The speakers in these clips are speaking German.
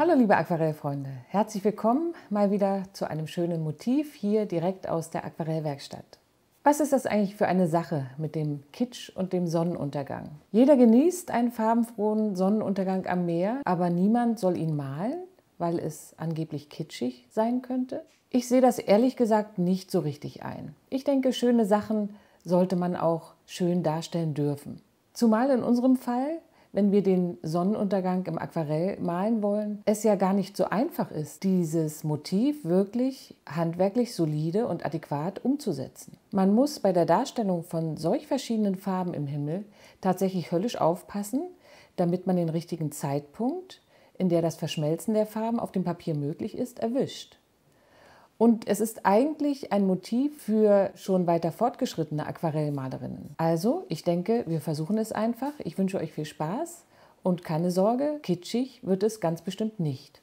Hallo liebe Aquarellfreunde, herzlich willkommen mal wieder zu einem schönen Motiv hier direkt aus der Aquarellwerkstatt. Was ist das eigentlich für eine Sache mit dem Kitsch und dem Sonnenuntergang? Jeder genießt einen farbenfrohen Sonnenuntergang am Meer, aber niemand soll ihn malen, weil es angeblich kitschig sein könnte. Ich sehe das ehrlich gesagt nicht so richtig ein. Ich denke, schöne Sachen sollte man auch schön darstellen dürfen. Zumal in unserem Fall, wenn wir den Sonnenuntergang im Aquarell malen wollen, es ja gar nicht so einfach ist, dieses Motiv wirklich handwerklich solide und adäquat umzusetzen. Man muss bei der Darstellung von solch verschiedenen Farben im Himmel tatsächlich höllisch aufpassen, damit man den richtigen Zeitpunkt, in der das Verschmelzen der Farben auf dem Papier möglich ist, erwischt. Und es ist eigentlich ein Motiv für schon weiter fortgeschrittene Aquarellmalerinnen. Also, ich denke, wir versuchen es einfach. Ich wünsche euch viel Spaß und keine Sorge, kitschig wird es ganz bestimmt nicht.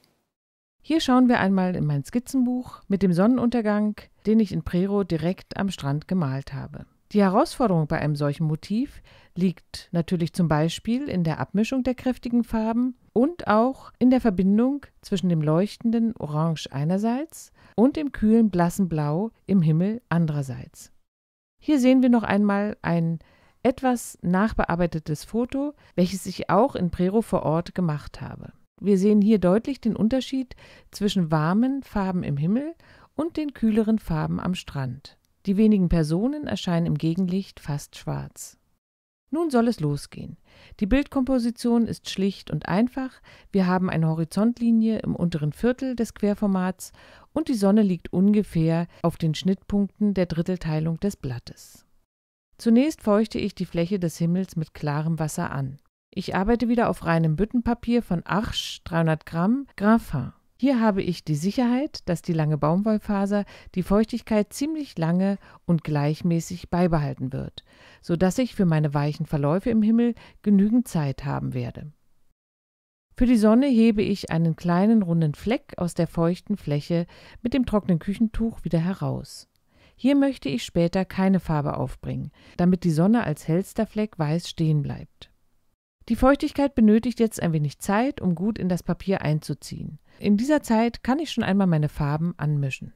Hier schauen wir einmal in mein Skizzenbuch mit dem Sonnenuntergang, den ich in Prero direkt am Strand gemalt habe. Die Herausforderung bei einem solchen Motiv liegt natürlich zum Beispiel in der Abmischung der kräftigen Farben und auch in der Verbindung zwischen dem leuchtenden Orange einerseits und dem kühlen blassen Blau im Himmel andererseits. Hier sehen wir noch einmal ein etwas nachbearbeitetes Foto, welches ich auch in Prero vor Ort gemacht habe. Wir sehen hier deutlich den Unterschied zwischen warmen Farben im Himmel und den kühleren Farben am Strand. Die wenigen Personen erscheinen im Gegenlicht fast schwarz. Nun soll es losgehen. Die Bildkomposition ist schlicht und einfach. Wir haben eine Horizontlinie im unteren Viertel des Querformats und die Sonne liegt ungefähr auf den Schnittpunkten der Drittelteilung des Blattes. Zunächst feuchte ich die Fläche des Himmels mit klarem Wasser an. Ich arbeite wieder auf reinem Büttenpapier von Arches 300 Gramm Graphit. Hier habe ich die Sicherheit, dass die lange Baumwollfaser die Feuchtigkeit ziemlich lange und gleichmäßig beibehalten wird, sodass ich für meine weichen Verläufe im Himmel genügend Zeit haben werde. Für die Sonne hebe ich einen kleinen runden Fleck aus der feuchten Fläche mit dem trockenen Küchentuch wieder heraus. Hier möchte ich später keine Farbe aufbringen, damit die Sonne als hellster Fleck weiß stehen bleibt. Die Feuchtigkeit benötigt jetzt ein wenig Zeit, um gut in das Papier einzuziehen. In dieser Zeit kann ich schon einmal meine Farben anmischen.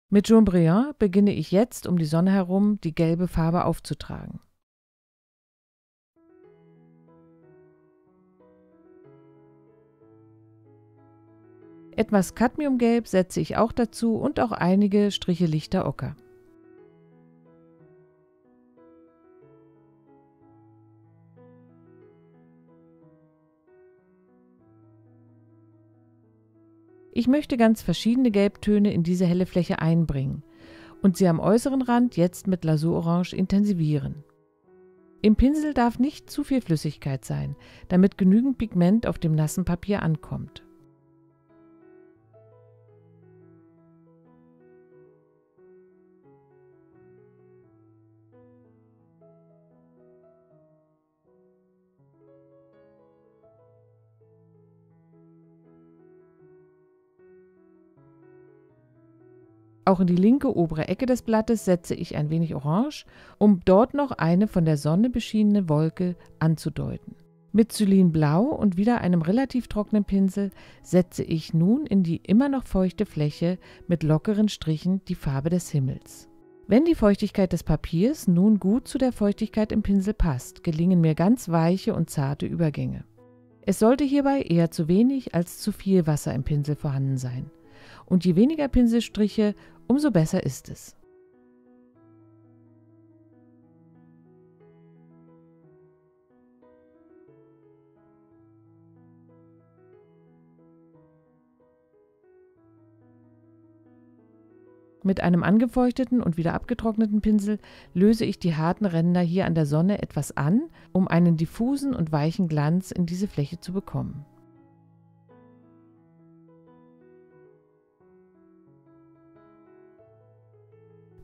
Mit Jaune Brillant beginne ich jetzt um die Sonne herum die gelbe Farbe aufzutragen. Etwas Cadmiumgelb setze ich auch dazu und auch einige Striche lichter Ocker. Ich möchte ganz verschiedene Gelbtöne in diese helle Fläche einbringen und sie am äußeren Rand jetzt mit Lasur-Orange intensivieren. Im Pinsel darf nicht zu viel Flüssigkeit sein, damit genügend Pigment auf dem nassen Papier ankommt. Auch in die linke obere Ecke des Blattes setze ich ein wenig Orange, um dort noch eine von der Sonne beschienene Wolke anzudeuten. Mit Xylinblau und wieder einem relativ trockenen Pinsel setze ich nun in die immer noch feuchte Fläche mit lockeren Strichen die Farbe des Himmels. Wenn die Feuchtigkeit des Papiers nun gut zu der Feuchtigkeit im Pinsel passt, gelingen mir ganz weiche und zarte Übergänge. Es sollte hierbei eher zu wenig als zu viel Wasser im Pinsel vorhanden sein. Und je weniger Pinselstriche, umso besser ist es. Mit einem angefeuchteten und wieder abgetrockneten Pinsel löse ich die harten Ränder hier an der Sonne etwas an, um einen diffusen und weichen Glanz in diese Fläche zu bekommen.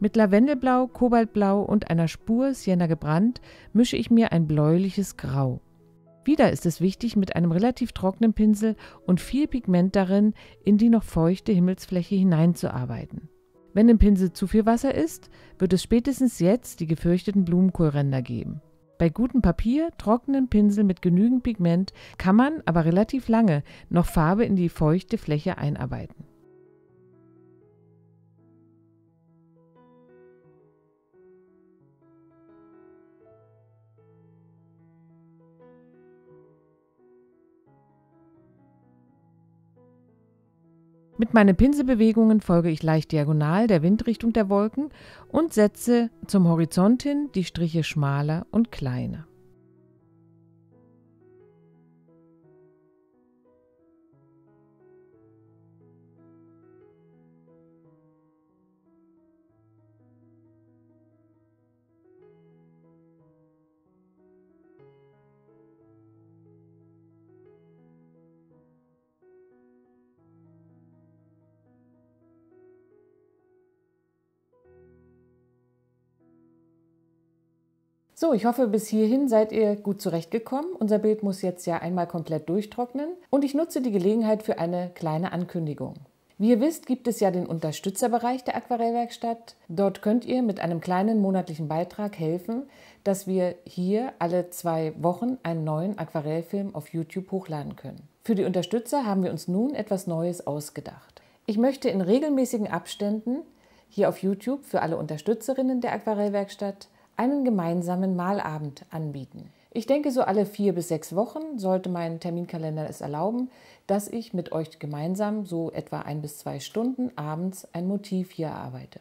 Mit Lavendelblau, Kobaltblau und einer Spur Sienna gebrannt mische ich mir ein bläuliches Grau. Wieder ist es wichtig, mit einem relativ trockenen Pinsel und viel Pigment darin in die noch feuchte Himmelsfläche hineinzuarbeiten. Wenn im Pinsel zu viel Wasser ist, wird es spätestens jetzt die gefürchteten Blumenkohlränder geben. Bei gutem Papier, trockenen Pinsel mit genügend Pigment kann man aber relativ lange noch Farbe in die feuchte Fläche einarbeiten. Mit meinen Pinselbewegungen folge ich leicht diagonal der Windrichtung der Wolken und setze zum Horizont hin die Striche schmaler und kleiner. So, ich hoffe, bis hierhin seid ihr gut zurechtgekommen. Unser Bild muss jetzt ja einmal komplett durchtrocknen und ich nutze die Gelegenheit für eine kleine Ankündigung. Wie ihr wisst, gibt es ja den Unterstützerbereich der Aquarellwerkstatt. Dort könnt ihr mit einem kleinen monatlichen Beitrag helfen, dass wir hier alle 2 Wochen einen neuen Aquarellfilm auf YouTube hochladen können. Für die Unterstützer haben wir uns nun etwas Neues ausgedacht. Ich möchte in regelmäßigen Abständen hier auf YouTube für alle Unterstützerinnen der Aquarellwerkstatt einen gemeinsamen Malabend anbieten. Ich denke, so alle 4 bis 6 Wochen sollte mein Terminkalender es erlauben, dass ich mit euch gemeinsam so etwa 1 bis 2 Stunden abends ein Motiv hier erarbeite.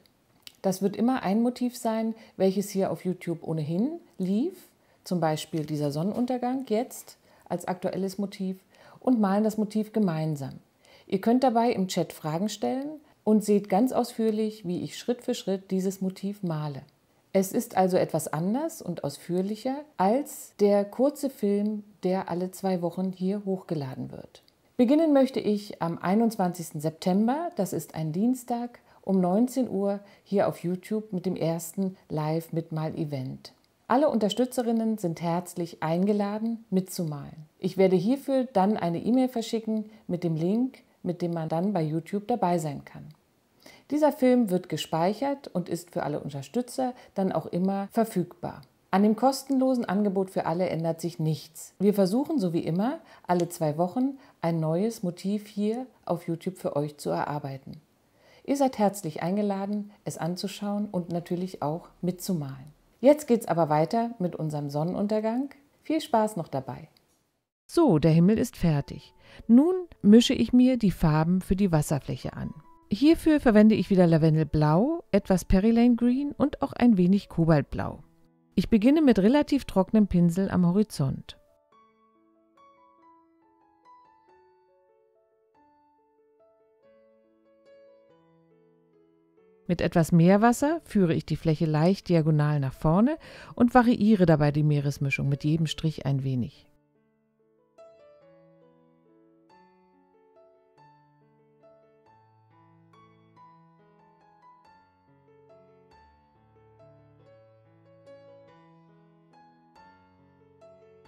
Das wird immer ein Motiv sein, welches hier auf YouTube ohnehin lief, zum Beispiel dieser Sonnenuntergang jetzt als aktuelles Motiv, und malen das Motiv gemeinsam. Ihr könnt dabei im Chat Fragen stellen und seht ganz ausführlich, wie ich Schritt für Schritt dieses Motiv male. Es ist also etwas anders und ausführlicher als der kurze Film, der alle 2 Wochen hier hochgeladen wird. Beginnen möchte ich am 21. September, das ist ein Dienstag, um 19 Uhr hier auf YouTube mit dem ersten Live-Mitmal-Event. Alle Unterstützerinnen sind herzlich eingeladen, mitzumalen. Ich werde hierfür dann eine E-Mail verschicken mit dem Link, mit dem man dann bei YouTube dabei sein kann. Dieser Film wird gespeichert und ist für alle Unterstützer dann auch immer verfügbar. An dem kostenlosen Angebot für alle ändert sich nichts. Wir versuchen, so wie immer, alle 2 Wochen ein neues Motiv hier auf YouTube für euch zu erarbeiten. Ihr seid herzlich eingeladen, es anzuschauen und natürlich auch mitzumalen. Jetzt geht's aber weiter mit unserem Sonnenuntergang. Viel Spaß noch dabei! So, der Himmel ist fertig. Nun mische ich mir die Farben für die Wasserfläche an. Hierfür verwende ich wieder Lavendelblau, etwas Perylane Green und auch ein wenig Kobaltblau. Ich beginne mit relativ trockenem Pinsel am Horizont. Mit etwas Meerwasser führe ich die Fläche leicht diagonal nach vorne und variiere dabei die Meeresmischung mit jedem Strich ein wenig.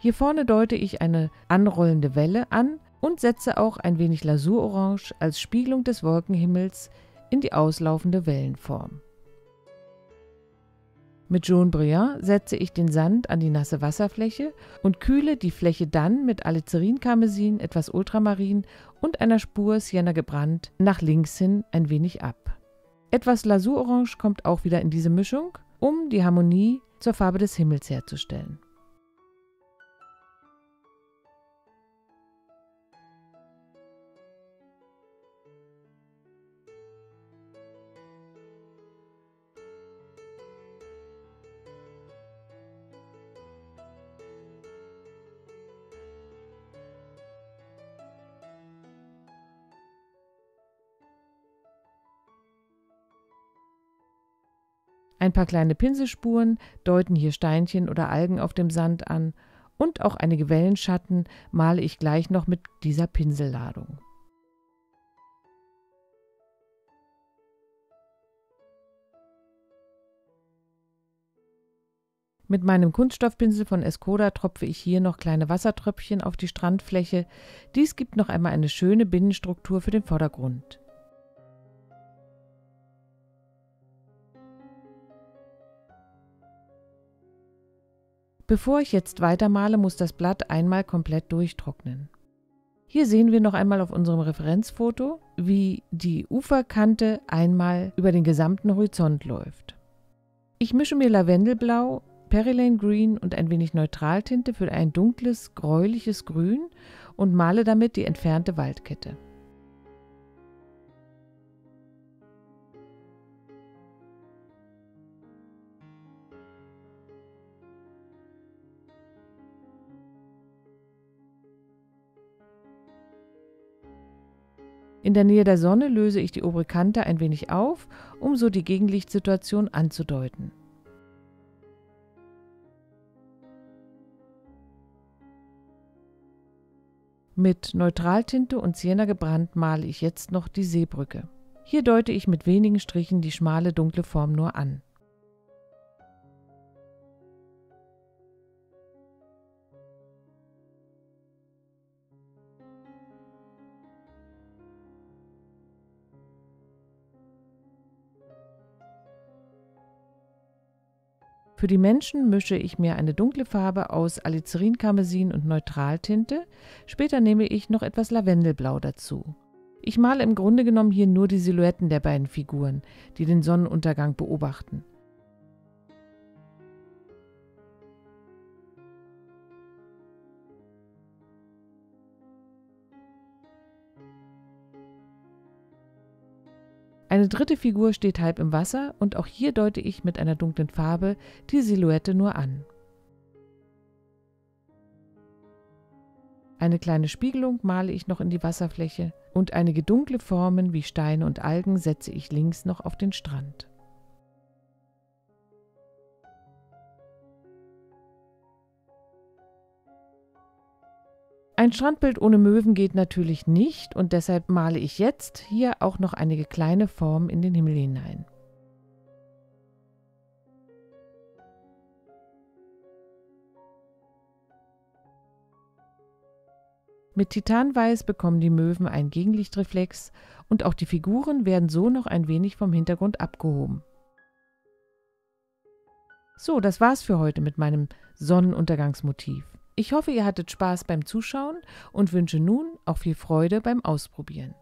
Hier vorne deute ich eine anrollende Welle an und setze auch ein wenig Lasurorange als Spiegelung des Wolkenhimmels in die auslaufende Wellenform. Mit Jaune Brillant setze ich den Sand an die nasse Wasserfläche und kühle die Fläche dann mit Alizarin-Karmesin, etwas Ultramarin und einer Spur Sienna gebrannt nach links hin ein wenig ab. Etwas Lasurorange kommt auch wieder in diese Mischung, um die Harmonie zur Farbe des Himmels herzustellen. Ein paar kleine Pinselspuren deuten hier Steinchen oder Algen auf dem Sand an und auch einige Wellenschatten male ich gleich noch mit dieser Pinselladung. Mit meinem Kunststoffpinsel von Escoda tropfe ich hier noch kleine Wassertröpfchen auf die Strandfläche. Dies gibt noch einmal eine schöne Binnenstruktur für den Vordergrund. Bevor ich jetzt weitermale, muss das Blatt einmal komplett durchtrocknen. Hier sehen wir noch einmal auf unserem Referenzfoto, wie die Uferkante einmal über den gesamten Horizont läuft. Ich mische mir Lavendelblau, Perylane Green und ein wenig Neutraltinte für ein dunkles, gräuliches Grün und male damit die entfernte Waldkette. In der Nähe der Sonne löse ich die obere Kante ein wenig auf, um so die Gegenlichtsituation anzudeuten. Mit Neutraltinte und Sienna gebrannt male ich jetzt noch die Seebrücke. Hier deute ich mit wenigen Strichen die schmale dunkle Form nur an. Für die Menschen mische ich mir eine dunkle Farbe aus Alizarin-Karmesin und Neutraltinte. Später nehme ich noch etwas Lavendelblau dazu. Ich male im Grunde genommen hier nur die Silhouetten der beiden Figuren, die den Sonnenuntergang beobachten. Eine dritte Figur steht halb im Wasser und auch hier deute ich mit einer dunklen Farbe die Silhouette nur an. Eine kleine Spiegelung male ich noch in die Wasserfläche und einige dunkle Formen wie Steine und Algen setze ich links noch auf den Strand. Ein Strandbild ohne Möwen geht natürlich nicht und deshalb male ich jetzt hier auch noch einige kleine Formen in den Himmel hinein. Mit Titanweiß bekommen die Möwen einen Gegenlichtreflex und auch die Figuren werden so noch ein wenig vom Hintergrund abgehoben. So, das war's für heute mit meinem Sonnenuntergangsmotiv. Ich hoffe, ihr hattet Spaß beim Zuschauen und wünsche nun auch viel Freude beim Ausprobieren.